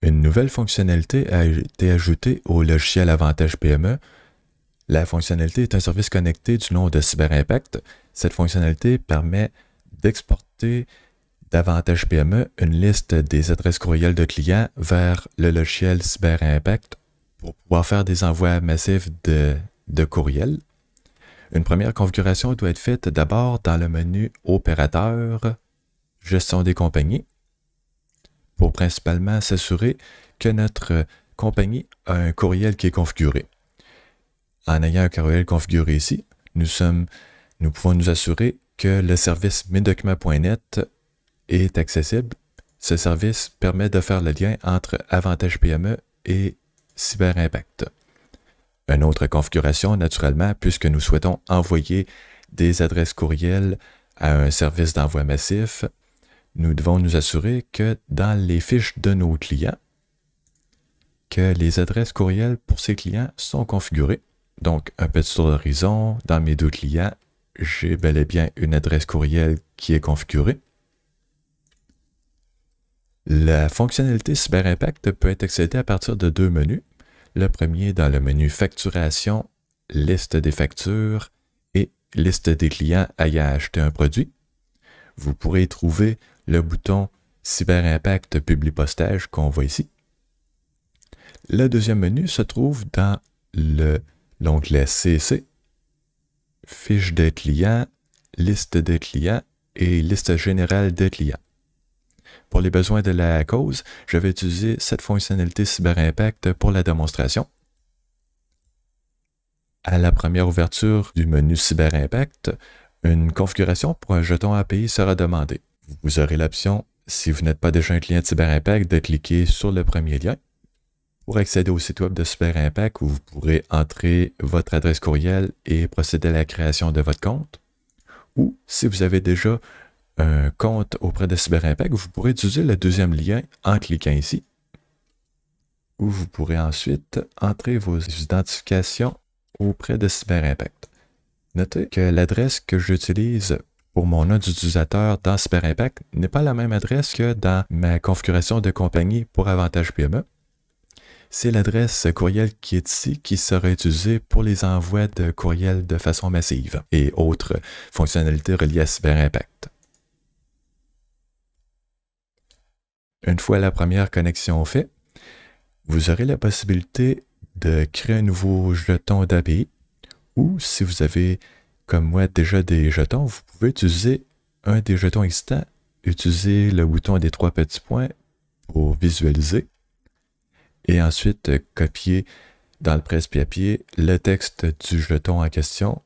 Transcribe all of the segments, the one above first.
Une nouvelle fonctionnalité a été ajoutée au logiciel Avantage PME. La fonctionnalité est un service connecté du nom de CyberImpact. Cette fonctionnalité permet d'exporter d'Avantage PME une liste des adresses courriels de clients vers le logiciel CyberImpact pour pouvoir faire des envois massifs de courriels. Une première configuration doit être faite d'abord dans le menu Opérateur, Gestion des compagnies, pour principalement s'assurer que notre compagnie a un courriel qui est configuré. En ayant un courriel configuré ici, nous pouvons nous assurer que le service mesdocuments.net est accessible. Ce service permet de faire le lien entre Avantage PME et CyberImpact. Une autre configuration, naturellement, puisque nous souhaitons envoyer des adresses courriels à un service d'envoi massif, nous devons nous assurer que dans les fiches de nos clients, que les adresses courriels pour ces clients sont configurées. Donc, un petit tour d'horizon, dans mes 2 clients, j'ai bel et bien une adresse courriel qui est configurée. La fonctionnalité CyberImpact peut être accédée à partir de 2 menus. Le premier dans le menu Facturation, Liste des factures et Liste des clients ayant acheté un produit. Vous pourrez trouver le bouton CyberImpact Publi Postage qu'on voit ici. Le deuxième menu se trouve dans l'onglet CC, Fiche des clients, Liste des clients et Liste générale des clients. Pour les besoins de la cause, je vais utiliser cette fonctionnalité CyberImpact pour la démonstration. À la première ouverture du menu CyberImpact, une configuration pour un jeton API sera demandée. Vous aurez l'option, si vous n'êtes pas déjà un client de CyberImpact, de cliquer sur le premier lien. Pour accéder au site web de CyberImpact, vous pourrez entrer votre adresse courriel et procéder à la création de votre compte. Ou, si vous avez déjà un compte auprès de CyberImpact, vous pourrez utiliser le deuxième lien en cliquant ici, où vous pourrez ensuite entrer vos identifications auprès de CyberImpact. Notez que l'adresse que j'utilise pour mon nom d'utilisateur dans CyberImpact n'est pas la même adresse que dans ma configuration de compagnie pour Avantage PME. C'est l'adresse courriel qui est ici qui sera utilisée pour les envois de courriels de façon massive et autres fonctionnalités reliées à CyberImpact. Une fois la première connexion faite, vous aurez la possibilité de créer un nouveau jeton d'API ou si vous avez, comme moi, déjà des jetons, vous pouvez utiliser un des jetons existants, utiliser le bouton des 3 petits points pour visualiser et ensuite copier dans le presse-papier le texte du jeton en question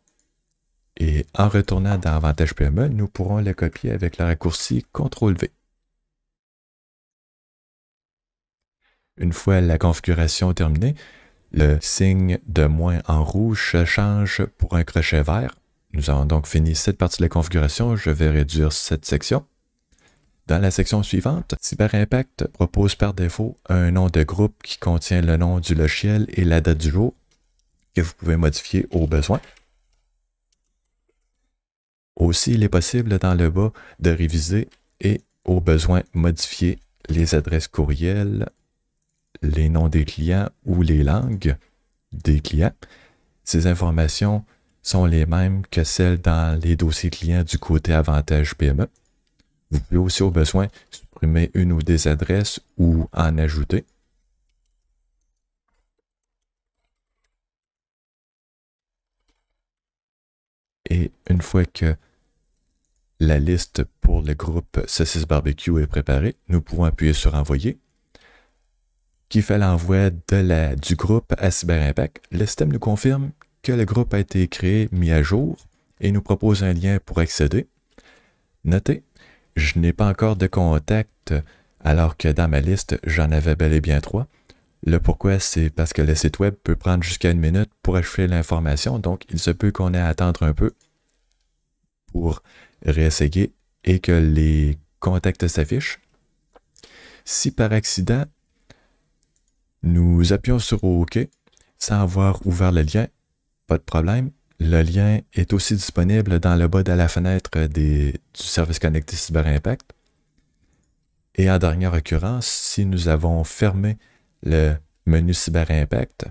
et en retournant dans Avantage PME, nous pourrons le copier avec le raccourci CTRL-V. Une fois la configuration terminée, le signe de moins en rouge se change pour un crochet vert. Nous avons donc fini cette partie de la configuration. Je vais réduire cette section. Dans la section suivante, CyberImpact propose par défaut un nom de groupe qui contient le nom du logiciel et la date du jour que vous pouvez modifier au besoin. Aussi, il est possible dans le bas de réviser et au besoin modifier les adresses courriels, les noms des clients ou les langues des clients. Ces informations sont les mêmes que celles dans les dossiers clients du côté Avantage PME. Vous pouvez aussi au besoin supprimer une ou des adresses ou en ajouter. Et une fois que la liste pour le groupe Saucisse Barbecue est préparée, nous pouvons appuyer sur Envoyer, qui fait l'envoi du groupe à CyberImpact. Le système nous confirme que le groupe a été créé, mis à jour, et nous propose un lien pour accéder. Notez, je n'ai pas encore de contact, alors que dans ma liste, j'en avais bel et bien 3. Le pourquoi, c'est parce que le site web peut prendre jusqu'à 1 minute pour achever l'information, donc il se peut qu'on ait à attendre un peu pour réessayer et que les contacts s'affichent. Si par accident, nous appuyons sur OK sans avoir ouvert le lien, pas de problème. Le lien est aussi disponible dans le bas de la fenêtre du service connecté CyberImpact. Et en dernière occurrence, si nous avons fermé le menu CyberImpact,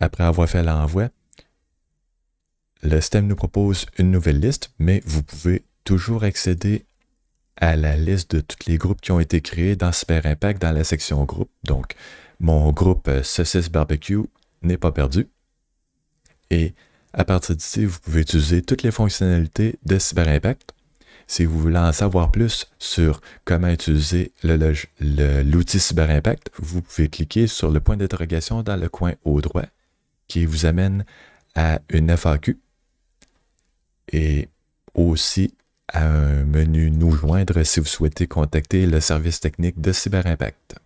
après avoir fait l'envoi, le système nous propose une nouvelle liste, mais vous pouvez toujours accéder à la liste de tous les groupes qui ont été créés dans CyberImpact dans la section groupe. Donc, mon groupe Saucisse Barbecue n'est pas perdu. Et à partir d'ici, vous pouvez utiliser toutes les fonctionnalités de CyberImpact. Si vous voulez en savoir plus sur comment utiliser l'outil CyberImpact, vous pouvez cliquer sur le point d'interrogation dans le coin haut droit qui vous amène à une FAQ et aussi à un menu Nous joindre si vous souhaitez contacter le service technique de CyberImpact.